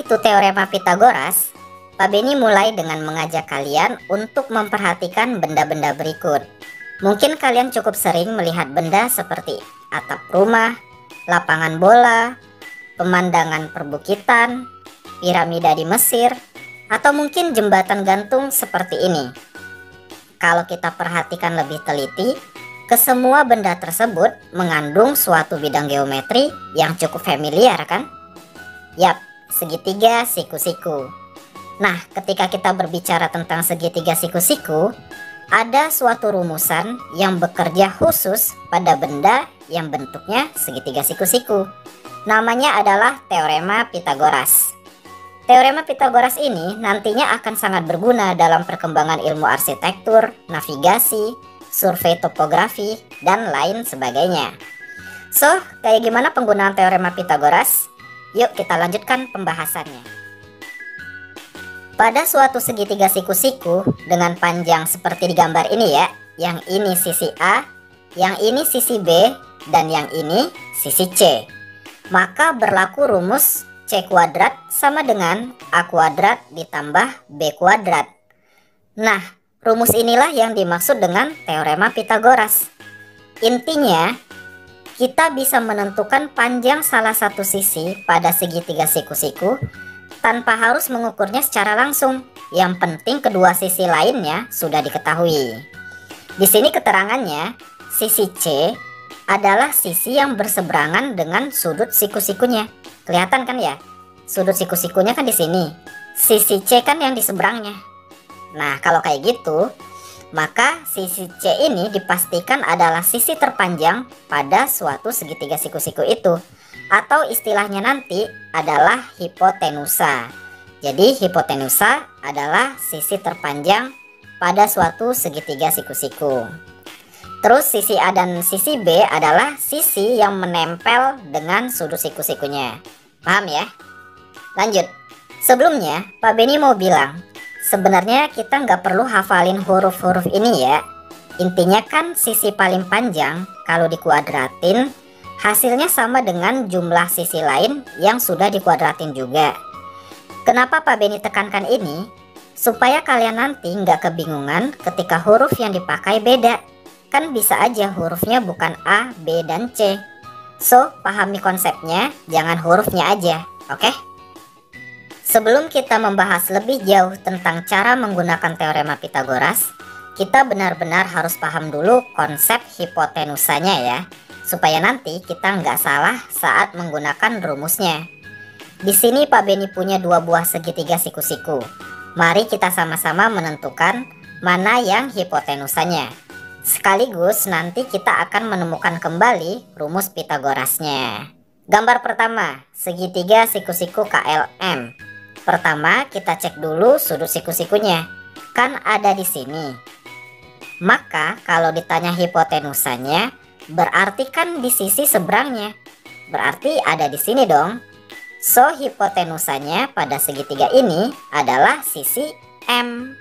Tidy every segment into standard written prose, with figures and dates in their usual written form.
itu teorema Pitagoras, Pak Beni mulai dengan mengajak kalian untuk memperhatikan benda-benda berikut. Mungkin kalian cukup sering melihat benda seperti atap rumah, lapangan bola, pemandangan perbukitan, piramida di Mesir, atau mungkin jembatan gantung seperti ini. Kalau kita perhatikan lebih teliti, kesemua benda tersebut mengandung suatu bidang geometri yang cukup familiar kan? Yap, segitiga siku-siku. Nah, ketika kita berbicara tentang segitiga siku-siku, ada suatu rumusan yang bekerja khusus pada benda yang bentuknya segitiga siku-siku. Namanya adalah teorema Pitagoras. Teorema Pitagoras ini nantinya akan sangat berguna dalam perkembangan ilmu arsitektur, navigasi, survei topografi, dan lain sebagainya. So, kayak gimana penggunaan teorema Pitagoras? Yuk kita lanjutkan pembahasannya. Pada suatu segitiga siku-siku dengan panjang seperti di gambar ini ya, yang ini sisi A, yang ini sisi B, dan yang ini sisi C. Maka berlaku rumus C kuadrat sama dengan A kuadrat ditambah B kuadrat. Nah, rumus inilah yang dimaksud dengan teorema Pitagoras. Intinya, kita bisa menentukan panjang salah satu sisi pada segitiga siku-siku tanpa harus mengukurnya secara langsung. Yang penting kedua sisi lainnya sudah diketahui. Di sini keterangannya, sisi C adalah sisi yang berseberangan dengan sudut siku-sikunya. Kelihatan kan ya? Sudut siku-sikunya kan di sini. Sisi C kan yang di seberangnya. Nah, kalau kayak gitu, maka sisi C ini dipastikan adalah sisi terpanjang pada suatu segitiga siku-siku itu. Atau istilahnya nanti adalah hipotenusa. Jadi hipotenusa adalah sisi terpanjang pada suatu segitiga siku-siku. Terus sisi A dan sisi B adalah sisi yang menempel dengan sudut siku-sikunya. Paham ya? Lanjut. Sebelumnya Pak Beni mau bilang, sebenarnya kita nggak perlu hafalin huruf-huruf ini ya. Intinya kan sisi paling panjang kalau dikuadratin hasilnya sama dengan jumlah sisi lain yang sudah dikuadratin juga. Kenapa Pak Beni tekankan ini? Supaya kalian nanti nggak kebingungan ketika huruf yang dipakai beda. Kan bisa aja hurufnya bukan A, B, dan C. So, pahami konsepnya, jangan hurufnya aja, oke? Sebelum kita membahas lebih jauh tentang cara menggunakan teorema Pitagoras, kita benar-benar harus paham dulu konsep hipotenusanya ya, supaya nanti kita nggak salah saat menggunakan rumusnya. Di sini Pak Beni punya dua buah segitiga siku-siku. Mari kita sama-sama menentukan mana yang hipotenusanya. Sekaligus nanti kita akan menemukan kembali rumus Pitagorasnya. Gambar pertama, segitiga siku-siku KLM. Pertama kita cek dulu sudut siku-sikunya. Kan ada di sini. Maka kalau ditanya hipotenusanya, berarti kan di sisi seberangnya. Berarti ada di sini dong. So, hipotenusanya pada segitiga ini adalah sisi M.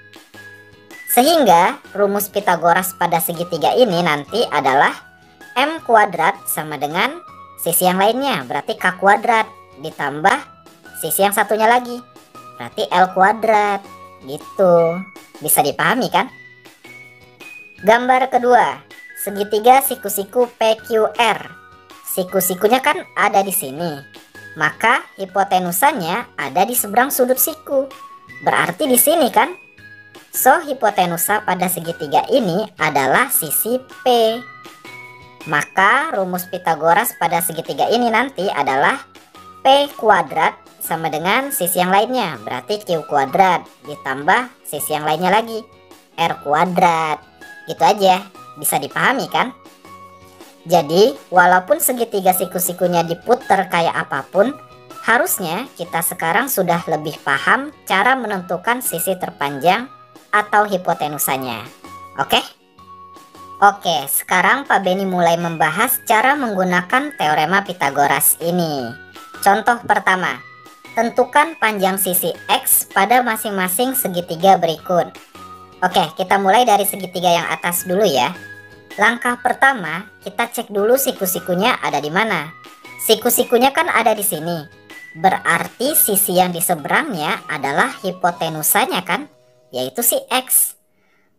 Sehingga rumus Pitagoras pada segitiga ini nanti adalah M kuadrat sama dengan sisi yang lainnya. Berarti K kuadrat ditambah sisi yang satunya lagi. Berarti L kuadrat. Gitu. Bisa dipahami kan? Gambar kedua, segitiga siku-siku PQR. Siku-sikunya kan ada di sini. Maka hipotenusanya ada di seberang sudut siku. Berarti di sini kan? So, hipotenusa pada segitiga ini adalah sisi P. Maka rumus Pitagoras pada segitiga ini nanti adalah P kuadrat sama dengan sisi yang lainnya. Berarti Q kuadrat ditambah sisi yang lainnya lagi, R kuadrat. Gitu aja, bisa dipahami kan? Jadi, walaupun segitiga siku-sikunya diputer kayak apapun, harusnya kita sekarang sudah lebih paham cara menentukan sisi terpanjang atau hipotenusanya. Oke? Oke, sekarang Pak Beni mulai membahas cara menggunakan teorema Pitagoras ini. Contoh pertama, tentukan panjang sisi X pada masing-masing segitiga berikut. Oke, kita mulai dari segitiga yang atas dulu ya. Langkah pertama, kita cek dulu siku-sikunya ada di mana. Siku-sikunya kan ada di sini. Berarti sisi yang di seberangnya adalah hipotenusanya kan, yaitu si X.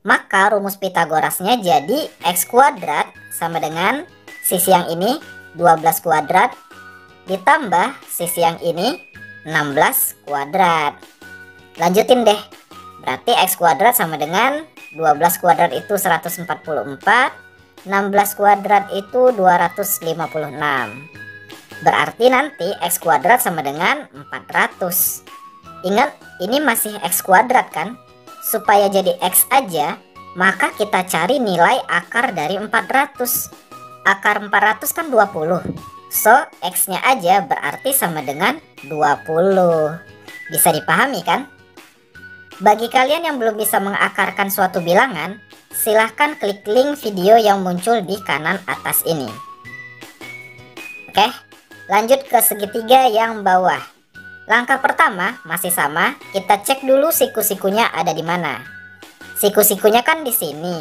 Maka rumus Pitagorasnya jadi X kuadrat sama dengan sisi yang ini 12 kuadrat ditambah sisi yang ini 16 kuadrat. Lanjutin deh. Berarti X kuadrat sama dengan 12 kuadrat itu 144, 16 kuadrat itu 256. Berarti nanti X kuadrat sama dengan 400. Ingat, ini masih X kuadrat kan? Supaya jadi X aja, maka kita cari nilai akar dari 400. Akar 400 kan 20. So, X-nya aja berarti sama dengan 20. Bisa dipahami kan? Bagi kalian yang belum bisa mengakarkan suatu bilangan, silahkan klik link video yang muncul di kanan atas ini. Oke, lanjut ke segitiga yang bawah. Langkah pertama masih sama, kita cek dulu siku-sikunya ada di mana. Siku-sikunya kan di sini.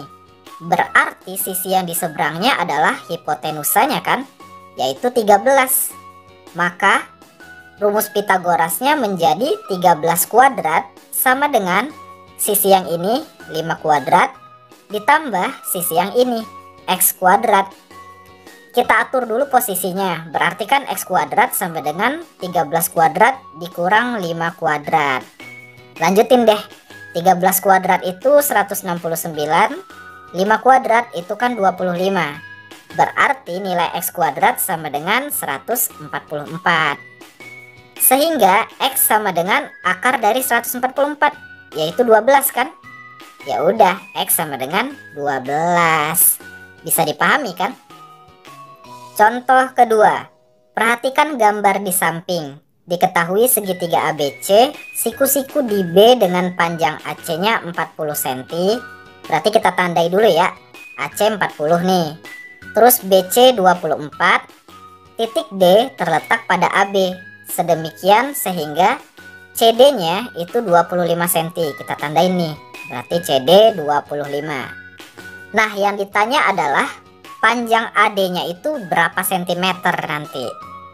Berarti sisi yang di seberangnya adalah hipotenusanya kan, yaitu 13. Maka rumus Pitagorasnya menjadi 13 kuadrat sama dengan sisi yang ini 5 kuadrat ditambah sisi yang ini X kuadrat. Kita atur dulu posisinya, berarti kan X kuadrat sama dengan 13 kuadrat dikurang 5 kuadrat. Lanjutin deh, 13 kuadrat itu 169, 5 kuadrat itu kan 25. Berarti nilai X kuadrat sama dengan 144. Sehingga X sama dengan akar dari 144, yaitu 12 kan? Ya udah, X sama dengan 12. Bisa dipahami kan? Contoh kedua, perhatikan gambar di samping. Diketahui segitiga ABC, siku-siku di B dengan panjang AC-nya 40 cm. Berarti kita tandai dulu ya, AC 40 nih. Terus BC 24, titik D terletak pada AB. Sedemikian sehingga CD-nya itu 25 cm. Kita tandai nih, berarti CD 25. Nah, yang ditanya adalah panjang AD-nya itu berapa sentimeter nanti.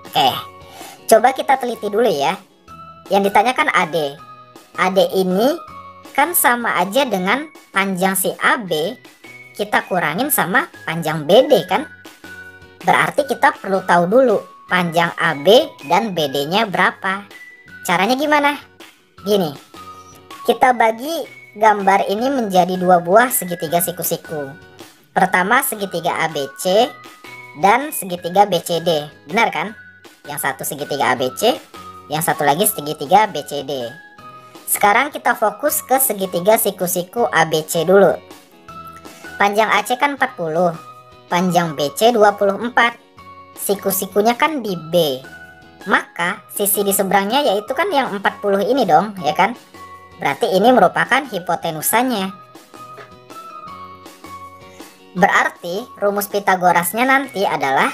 Oke, coba kita teliti dulu ya. Yang ditanyakan AD. AD ini kan sama aja dengan panjang si AB kita kurangin sama panjang BD kan. Berarti kita perlu tahu dulu panjang AB dan BD-nya berapa. Caranya gimana? Gini, kita bagi gambar ini menjadi dua buah segitiga siku-siku. Pertama segitiga ABC dan segitiga BCD, benar kan? Yang satu segitiga ABC, yang satu lagi segitiga BCD. Sekarang kita fokus ke segitiga siku-siku ABC dulu. Panjang AC kan 40, panjang BC 24. Siku-sikunya kan di B. Maka sisi di seberangnya yaitu kan yang 40 ini dong, ya kan? Berarti ini merupakan hipotenusanya. Berarti rumus Pitagorasnya nanti adalah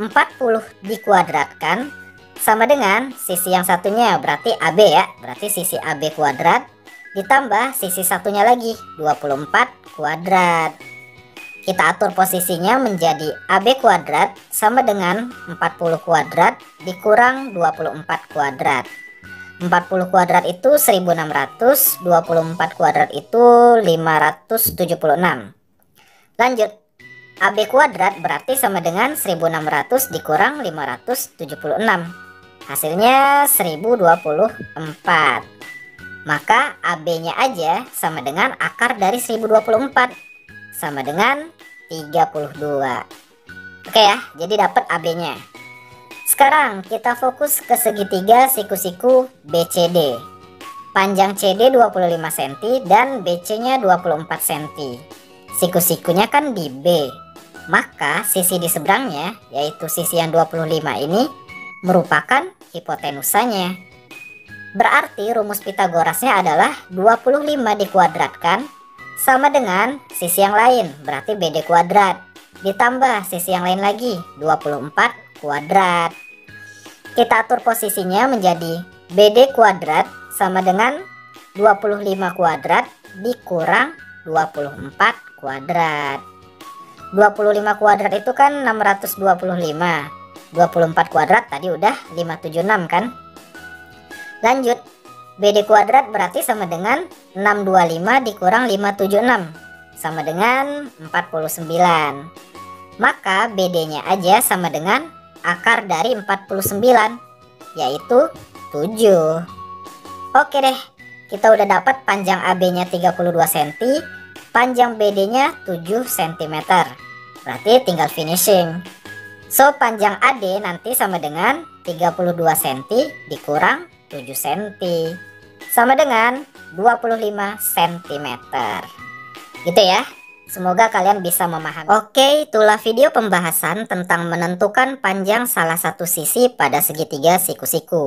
40 dikuadratkan sama dengan sisi yang satunya, berarti AB ya. Berarti sisi AB kuadrat ditambah sisi satunya lagi 24 kuadrat. Kita atur posisinya menjadi AB kuadrat sama dengan 40 kuadrat dikurang 24 kuadrat. 40 kuadrat itu 1600, 24 kuadrat itu 576. Lanjut, AB kuadrat berarti sama dengan 1600 dikurang 576. Hasilnya 1024. Maka AB-nya aja sama dengan akar dari 1024. Sama dengan 32. Oke ya, jadi dapat AB-nya. Sekarang kita fokus ke segitiga siku-siku BCD. Panjang CD 25 cm dan BC-nya 24 cm. Siku-sikunya kan di B. Maka sisi di seberangnya, yaitu sisi yang 25 ini, merupakan hipotenusanya. Berarti rumus Pitagorasnya adalah 25 dikuadratkan sama dengan sisi yang lain, berarti BD kuadrat. Ditambah sisi yang lain lagi, 24 kuadrat. Kita atur posisinya menjadi BD kuadrat sama dengan 25 kuadrat dikurang 24 kuadrat. 25 kuadrat itu kan 625. 24 kuadrat tadi udah 576 kan. Lanjut, BD kuadrat berarti sama dengan 625 dikurang 576, sama dengan 49. Maka BD-nya aja sama dengan akar dari 49, yaitu 7. Oke deh, kita udah dapat panjang AB-nya 32 cm, panjang BD-nya 7 cm. Berarti tinggal finishing. So, panjang AD nanti sama dengan 32 cm dikurang 7 cm, sama dengan 25 cm. Gitu ya. Semoga kalian bisa memahami. Oke, itulah video pembahasan tentang menentukan panjang salah satu sisi pada segitiga siku-siku.